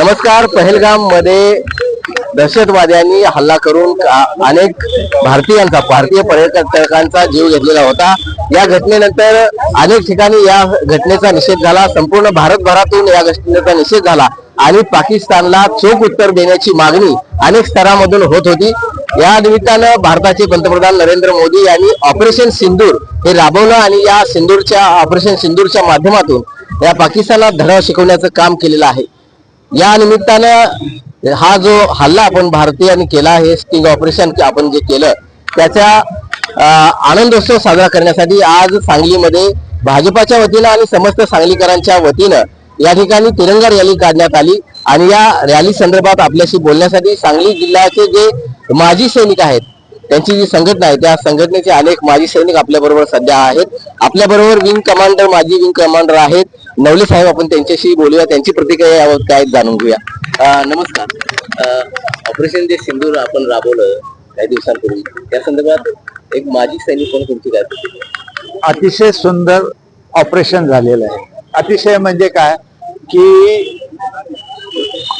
नमस्कार. पहलगाम मध्ये दहशतवाद्यांनी हल्ला करून अनेक भारतीय पर्यटकांचा जीव घेतलेला होता. या घटनेनंतर अनेक ठिकाणी या घटनेचा निषेध झाला. संपूर्ण भारतभरातून या घटनेचा निषेध झाला आणि पाकिस्तानला चोख उत्तर देण्याची मागणी अनेक स्तरामधून होत होती. या निमित्तानं भारताचे पंतप्रधान नरेंद्र मोदी यांनी ऑपरेशन सिंदूर हे राबवलं आणि या ऑपरेशन सिंदूरच्या माध्यमातून या पाकिस्तानला धडा शिकवण्याचं काम केलेलं आहे. या निमित्तानं हा जो हल्ला आपण भारतीयांनी केला आहे, स्टिंग ऑपरेशन आपण जे केलं त्याचा आनंदोत्सव साजरा करण्यासाठी आज सांगलीमध्ये भाजपाच्या वतीनं आणि समस्त सांगलीकरांच्या वतीनं या ठिकाणी तिरंगा रॅली काढण्यात आली. आणि या रॅली संदर्भात आपल्याशी बोलण्यासाठी सांगली जिल्ह्याचे जे माजी सैनिक आहेत, त्यांची जी संघटना आहे, त्या संघटनेचे अनेक माजी सैनिक आपल्या बरोबर सध्या आहेत. आपल्या बरोबर माजी विंग कमांडर आहेत नवले साहेब. आपण त्यांच्याशी बोलूया, त्यांची प्रतिक्रिया यावर काय जाणून घेऊया. नमस्कार. ऑपरेशन जे सिंदूर आपण राबवलं काही दिवसांपूर्वी, त्या संदर्भात एक माजी सैनिक म्हणून तुमची काय प्रतिक्रिया? अतिशय सुंदर ऑपरेशन झालेलं आहे. अतिशय म्हणजे काय की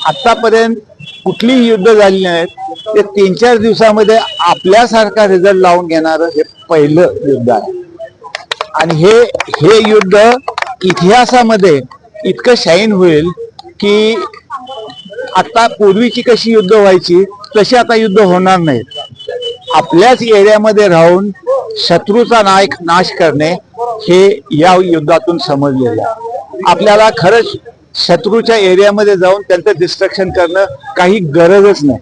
आतापर्यंत कुठलीही युद्ध झाली नाहीत, ते 3-4 दिवसामध्ये आपल्यासारखा रिझल्ट लावून घेणारं हे पहिलं युद्ध आहे. आणि हे युद्ध इतिहासामध्ये इतकं शाईन होईल की आता पूर्वीची कशी युद्ध व्हायची तशी आता युद्ध होणार नाहीत. आपल्याच एरियामध्ये राहून शत्रूचा नाश करणे हे या युद्धातून समजलेलं आहे. आपल्याला खरंच शत्रूच्या एरियामध्ये जाऊन त्यांचं डिस्ट्रक्शन करणं काही गरजच नाही.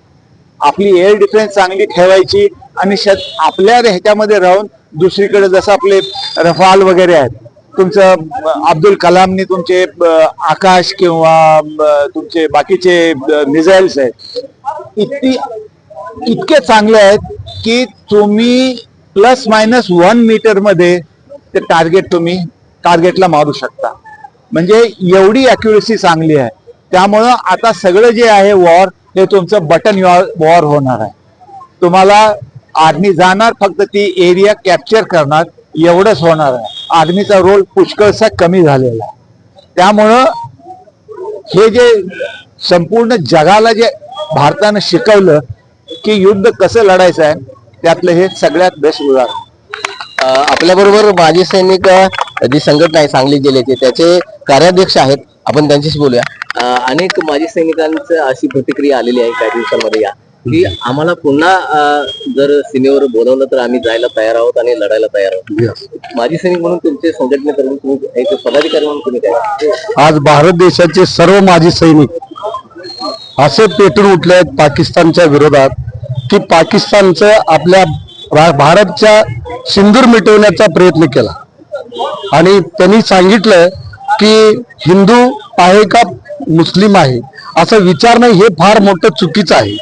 आपली एअर डिफेन्स चांगली ठेवायची आणि आपल्या ह्याच्यामध्ये राहून दुसरीकडे जसं आपले रफाल वगैरे आहेत, तुमचं अब्दुल कलामनी तुमचे आकाश किंवा तुमचे बाकीचे मिसाईल्स आहेत, इतके चांगले आहेत की तुम्ही ±1 मीटर मध्ये ते तुम्ही टार्गेटला मारू शकता. म्हणजे एवढी अॅक्युरेसी चांगली आहे. त्यामुळं आता सगळं जे आहे वॉर हे तुमचं बटन वॉर होणार आहे. तुम्हाला आर्मी जाणार, फक्त ती एरिया कॅप्चर करणार, एवढंच होणार आहे. आर्मीचा रोल पुष्कळसा कमी झालेला आहे. त्यामुळं हे जे संपूर्ण जगाला जे भारतानं शिकवलं की युद्ध कसं लढायचं आहे, त्यातलं हे सगळ्यात बेस्ट उदाहरण. आपल्या बरोबर माजी सैनिक जी संघटना आहे सांगली जिल्ह्याचे, त्याचे कार्याध्यक्ष आहेत, आपण त्यांच्याशी बोलूया. अनेक माजी सैनिकांचं अशी प्रतिक्रिया आलेली आहे काही दिवसांमध्ये या की आम्हाला पुन्हा जर सीमेवर बोलवलं तर आम्ही जायला तयार आहोत आणि लढायला तयार आहोत. माजी सैनिक म्हणून तुमचे संघटनेकडून तुम्ही एक पदाधिकारी म्हणून तुम्ही काय, आज भारत देशाचे सर्व माजी सैनिक असे पेटून उठले आहेत पाकिस्तानच्या विरोधात की पाकिस्तानचं आपल्या भारतच्या सिंदूर मिटवण्याचा प्रयत्न केला. आणि त्यांनी सांगितलं की हिंदू आहे का मुस्लिम आहे असं विचारणं हे फार मोठं चुकीचं आहे.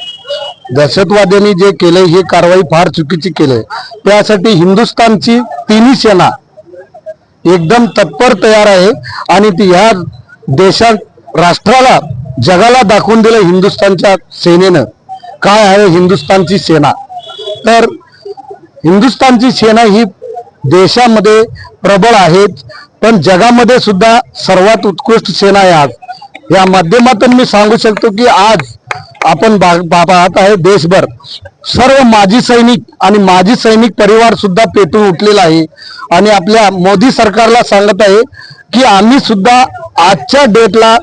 दहशतवाद्यांनी जे केलंय हे कारवाई फार चुकीची केलंय. त्यासाठी हिंदुस्थानची तिन्ही सेना एकदम तत्पर तयार आहे आणि ती ह्या देशात राष्ट्राला जगाला दाखवून दिलं हिंदुस्थानच्या सेनेनं काय आहे हिंदुस्थानची सेना. तर हिंदुस्थानची सेना ही देशामध्ये प्रबळ आहेत, पण जगामध्ये सुद्धा सर्वात उत्कृष्ट सेना आहे. आज या माध्यमातून मी सांगू शकतो की आज आपण पाहत आहे देशभर सर्व माजी सैनिक आणि माजी सैनिक परिवार सुद्धा पेटून उठलेला आहे आणि आपल्या मोदी सरकारला सांगत आहे की आम्ही सुद्धा आजच्या डेटला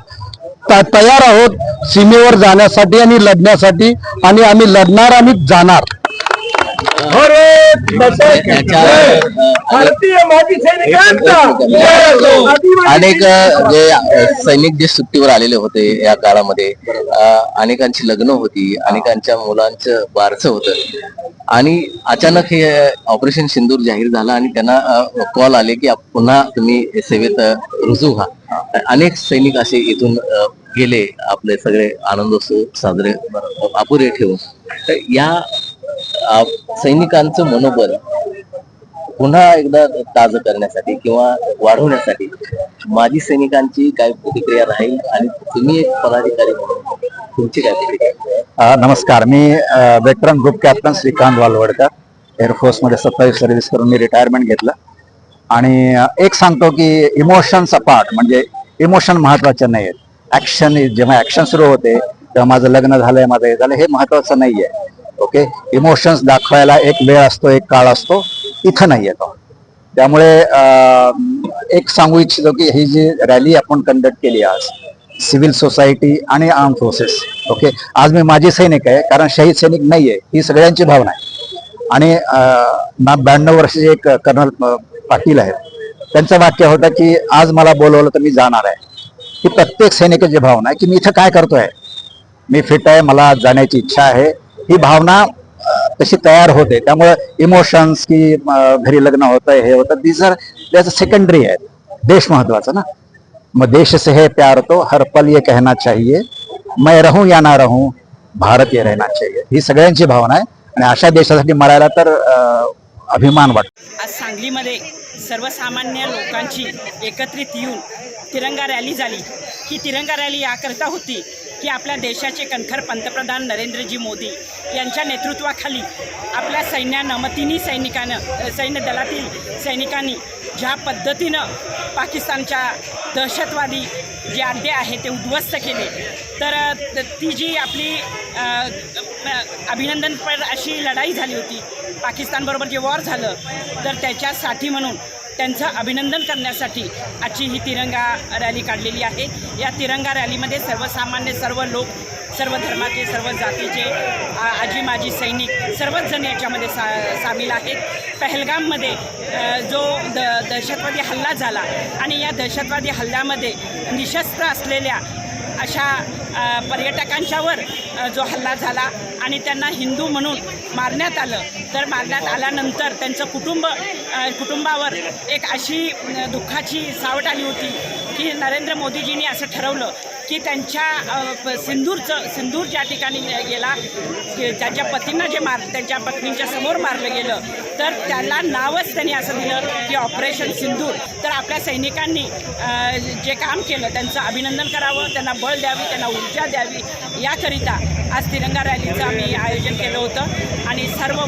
तयार आहोत सीमेवर जाण्यासाठी आणि लढण्यासाठी, आणि आम्ही लढणार आणि जाणार. अनेक जे सैनिक जे सुट्टीवर आलेले होते या काळामध्ये, अनेकांची लग्न होती, अनेकांच्या मुलांचं बारसं होतं आणि अचानक हे ऑपरेशन सिंदूर जाहीर झालं आणि त्यांना कॉल आले की पुन्हा तुम्ही सेवेत रुजू व्हा. अनेक सैनिक असे इथून गेले आपले सगळे आनंदोत्सव साजरे अपुरे ठेवून. तर या सैनिकांचं मनोबल पुन्हा एकदा ताजं करण्यासाठी किंवा वाढवण्यासाठी माजी सैनिकांची काय प्रतिक्रिया राहील आणि तुम्ही एक पदाधिकारी म्हणून तुमची काय प्रतिक्रिया? नमस्कार, मी veteran group captain Shrikant Walwadkar, एअरफोर्समध्ये 27 सर्व्हिस करून मी रिटायरमेंट घेतलं. आणि एक सांगतो की इमोशन्स अपार्ट, म्हणजे इमोशन महत्वाचे नाही आहेत. ऍक्शन, जेव्हा ऍक्शन सुरू होते तेव्हा माझं लग्न झालंय, माझं हे झालं, हे महत्वाचं नाहीये. ओके, इमोशन्स दाखवायला एक वेळ असतो, एक काळ असतो, इथं नाहीये तो. त्यामुळे एक सांगू इच्छितो की ही जी रॅली आपण कंडक्ट केली आज, सिव्हिल सोसायटी आणि आर्म फोर्सेस, ओके, आज मी माजी सैनिक आहे, कारण शहीद सैनिक नाहीये, ही सगळ्यांची भावना आहे. आणि 92 वर्षाचे एक कर्नल पाटील आहेत, त्यांचं वाक्य होतं की आज मला बोलवलं तर मी जाणार आहे. ही प्रत्येक सैनिकाची भावना आहे की मी इथं काय करतोय, मी फिट आहे, मला जाण्याची इच्छा आहे. ही भावना तशी तयार होते. त्यामुळे इमोशन्स की घरी लग्न होतंय, हे होतं, दीज आर त्याचं सेकंडरी आहे. देश महत्वाचा ना. मग देश से है प्यार तो हर पल ये कहना चाहिए, मैं रहूं या ना रहूं भारत ये रहना चाहिए. ही सगळ्यांची भावना आहे आणि अशा देशासाठी मरायला तर अभिमान वाटतो. आज सांगलीमध्ये सर्वसामान्य लोकांची एकत्रित येऊन तिरंगा रॅली झाली. ही तिरंगा रॅली याकरता होती की आपल्या देशाचे कणखर पंतप्रधान नरेंद्रजी मोदी यांच्या नेतृत्वाखाली आपल्या सैन्यानं, मग तिन्ही सैनिकानं, सैन्य दलातील सैनिकांनी ज्या पद्धतीनं पाकिस्तानच्या दहशतवादी जे अड्डे आहेत ते उद्ध्वस्त केले, तर ती जी आपली अभिनंदनपर अशी लढाई झाली होती, पाकिस्तानबरोबर जे वॉर झालं, तर त्याच्यासाठी म्हणून त्यांचं अभिनंदन करण्यासाठी आजची ही तिरंगा रॅली काढलेली आहे. या तिरंगा रॅलीमध्ये सर्वसामान्य, सर्व लोक, सर्व धर्माचे, सर्व जातीचे, आजी माजी सैनिक सर्वच जण याच्यामध्ये सामील आहेत. पहलगाममध्ये जो दहशतवादी हल्ला झाला आणि या दहशतवादी हल्ल्यामध्ये निशस्त्र असलेल्या अशा पर्यटकांच्यावर जो हल्ला झाला आणि त्यांना हिंदू म्हणून मारण्यात आलं, तर मारण्यात आल्यानंतर त्यांचं कुटुंबावर एक अशी दुःखाची सावट आली होती की नरेंद्र मोदीजींनी असं ठरवलं की त्यांच्या सिंदूर ज्या ठिकाणी गेला, त्यांच्या पतींना त्यांच्या पत्नींच्या समोर मारलं गेलं, तर त्याला नावच त्यांनी असं दिलं की ऑपरेशन सिंदूर. तर आपल्या सैनिकांनी जे काम केलं त्यांचं अभिनंदन करावं, त्यांना बळ द्यावी, त्यांना ऊर्जा द्यावी, याकरिता आज तिरंगा रॅलीचं आम्ही आयोजन केलं होतं आणि सर्व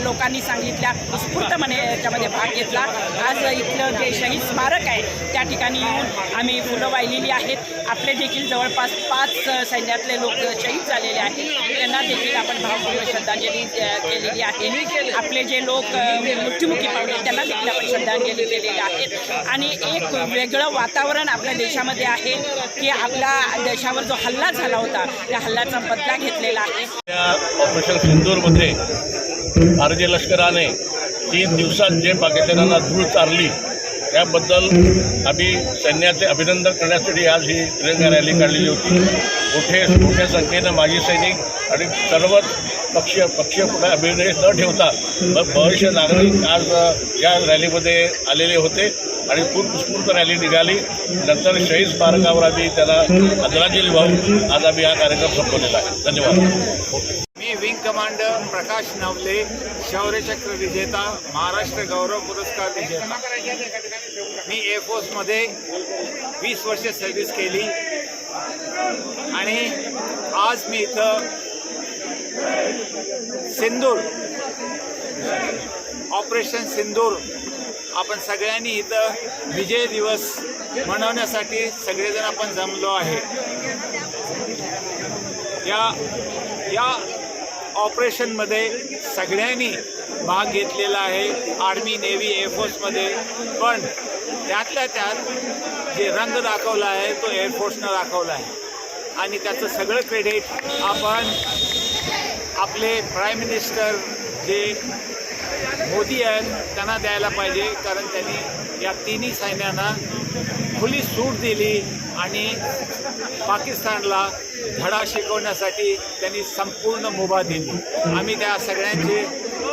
लोकांनी सांगितल्या उत्स्फूर्तपणे याच्यामध्ये भाग घेतला. आज इथलं जे शहीद स्मारक आहे त्या ठिकाणी येऊन आम्ही फुलं वाहिलेली आहेत. आपले देखील जवळपास 5 सैन्यातले लोक शहीद झालेले आहेत, त्यांना देखील आपण भावपूर्ण श्रद्धांजली केलेली आहे. आपले जे लोक मृत्युमुखी पावले त्यांना देखील आपण श्रद्धांजली केलेली आहेत. आणि एक वेगळं वातावरण आपल्या देशामध्ये आहे की आपल्या देशावर जो हल्ला झाला होता त्या हल्ल्याचा बदला घेतलेला आहे. ऑपरेशन सिंदूरमध्ये भारतीय लष्कराने 3 दिवसात जे पाकिस्तानांना धूळ चारली त्याबद्दल आम्ही सैन्याचे अभिनंदन करण्यासाठी आज ही तिरंगा रॅली काढलेली होती. मोठ्या संख्येनं माजी सैनिक आणि सर्वच पक्षीय कुठे अभिनय न ठेवता भविष्य नागरिक आज या रॅलीमध्ये आलेले होते आणि खूप उत्स्फूर्त रॅली निघाली. नंतर शहीद स्मारकावर आम्ही त्याला आदरांजली वाहून आज आम्ही हा कार्यक्रम संपवलेला आहे. धन्यवाद. मी विंग कमांडर प्रकाश नवले, शौर्यचक्र विजेता, महाराष्ट्र गौरव पुरस्कार विजेता. मी एअरफोर्समध्ये 20 वर्षे सर्व्हिस केली आणि आज मी इथं सिंदूर, ऑपरेशन सिंदूर, आपण सगळ्यांनी इथं विजय दिवस मनवण्यासाठी सगळेजण आपण जमलो आहे. या ऑपरेशनमध्ये सगळ्यांनी भाग घेतलेला आहे, आर्मी, नेव्ही, एअरफोर्समध्ये. पण त्यातल्या त्यात जे रंग दाखवला आहे तो एअरफोर्सनं दाखवला आहे आणि त्याचं सगळं क्रेडिट आपण आपले प्राईम मिनिस्टर जे मोदी आहेत त्यांना द्यायला पाहिजे, कारण त्यांनी या तिन्ही सैन्यांना खुली सूट दिली आणि पाकिस्तानला धडा शिकवण्यासाठी त्यांनी संपूर्ण मुभा दिली. आम्ही त्या सगळ्यांचे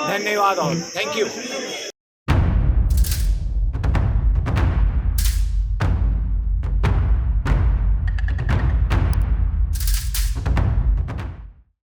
धन्यवाद आहोत. थँक्यू.